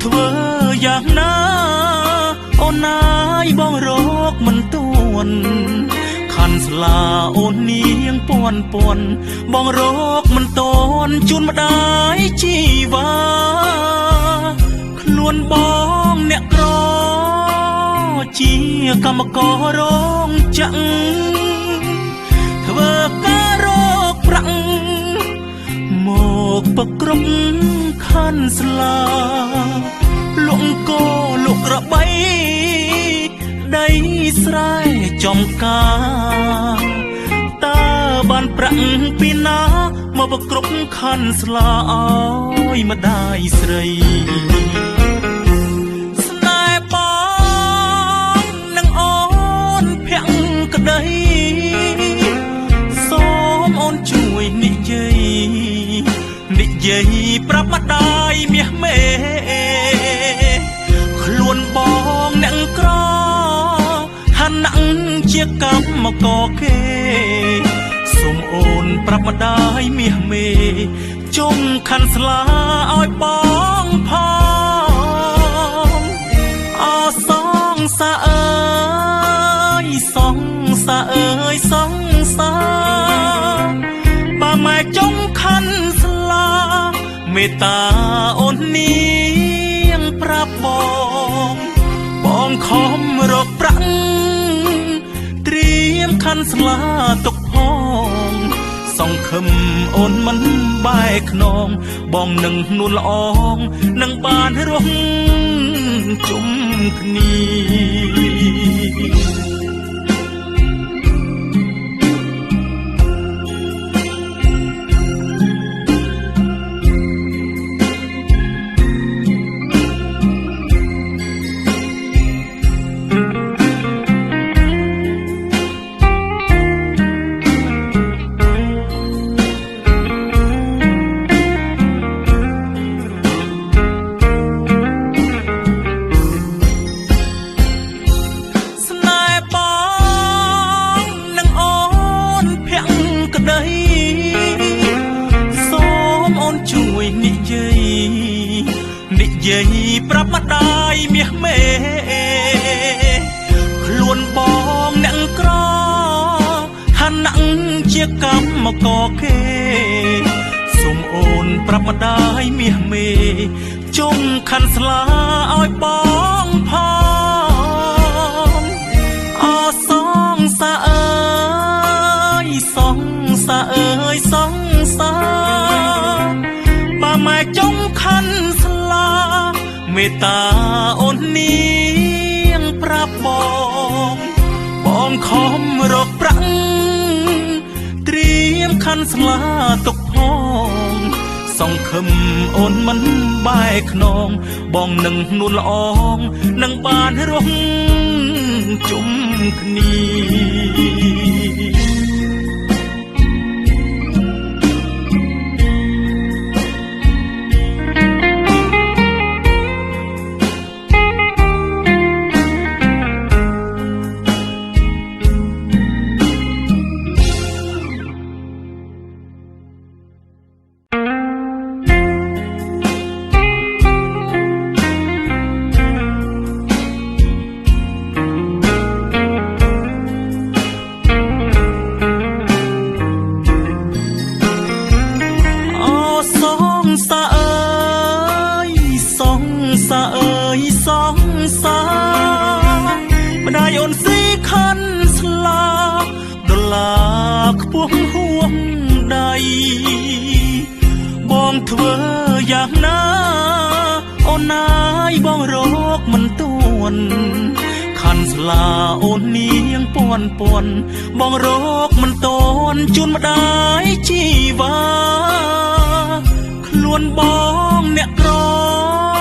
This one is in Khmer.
ធ្វើយ៉ាងណាអូនណាយបងរកមិនទួនខាន់ស្លាអូននាងពាន់បងរកមិនតនជូនម្ដាយជីវ៉ាខ្លួនបងអ្នកក្រជាកម្មកររោងចក្រធ្វើការរកប្រាក់មកពឹកគ្រប់ខាន់ស្លាលក់គោលក់ក្របីដីស្រែចំការតើបានប្រាក់ពីណាមកប្រគ្រប់ខាន់ស្លាឲ្យម្ដាយស្រីស្នេហ៍បងនឹងអូនភក្ដីសូមអូនជួយនិយាយប្រាប់ម្ដាយមាសមេខ្លួនបងអ្នកក្រឋានៈជាកម្មករគេសូមអូនប្រាប់ម្ដាយមាសមេជុំខាន់ស្លាឲ្យបងផងអសងសាអើយសងសាអើយសងសាបើម៉ែចុំខាន់ស្លាមេត្តាអូននាងប្រាប់បងខំរកប្រាក់ត្រៀមខាន់ស្លាទុកផងសង្ឃឹមអូនមិនបែកខ្នងបងនឹងនួនល្អងនឹងបានរស់ជុំគ្នានិយាយប្រាប់ម្ដាយមាសមេខ្លួនបងអ្នកក្រឋានៈជាកម្មករគេសូមអូនប្រាប់ម្ដាយមាសមេជុំខាន់ស្លាឲ្យបងផងអសងសាអើយសងសាអើយសងសាបើម៉ែចុំខាន់ស្លាមេត្តាអូននាងប្រាប់បងខំរកប្រាក់ត្រៀមខាន់ស្លាទុកផងសង្ឃឹមអូនមិនបែកខ្នងបងនឹងនួនល្អងនឹងបានរស់ជុំគ្នាម្ដាយអូនស៊ីខាន់ស្លាដុល្លារខ្ពស់ហួងដៃបងធ្វើយ៉ាងណាអូនណាយបងរកមិនទួនខាន់ស្លាអូននាងពាន់បងរកមិនតនជូនម្ដាយជីវ៉ាខ្លួនបងអ្នកក្រ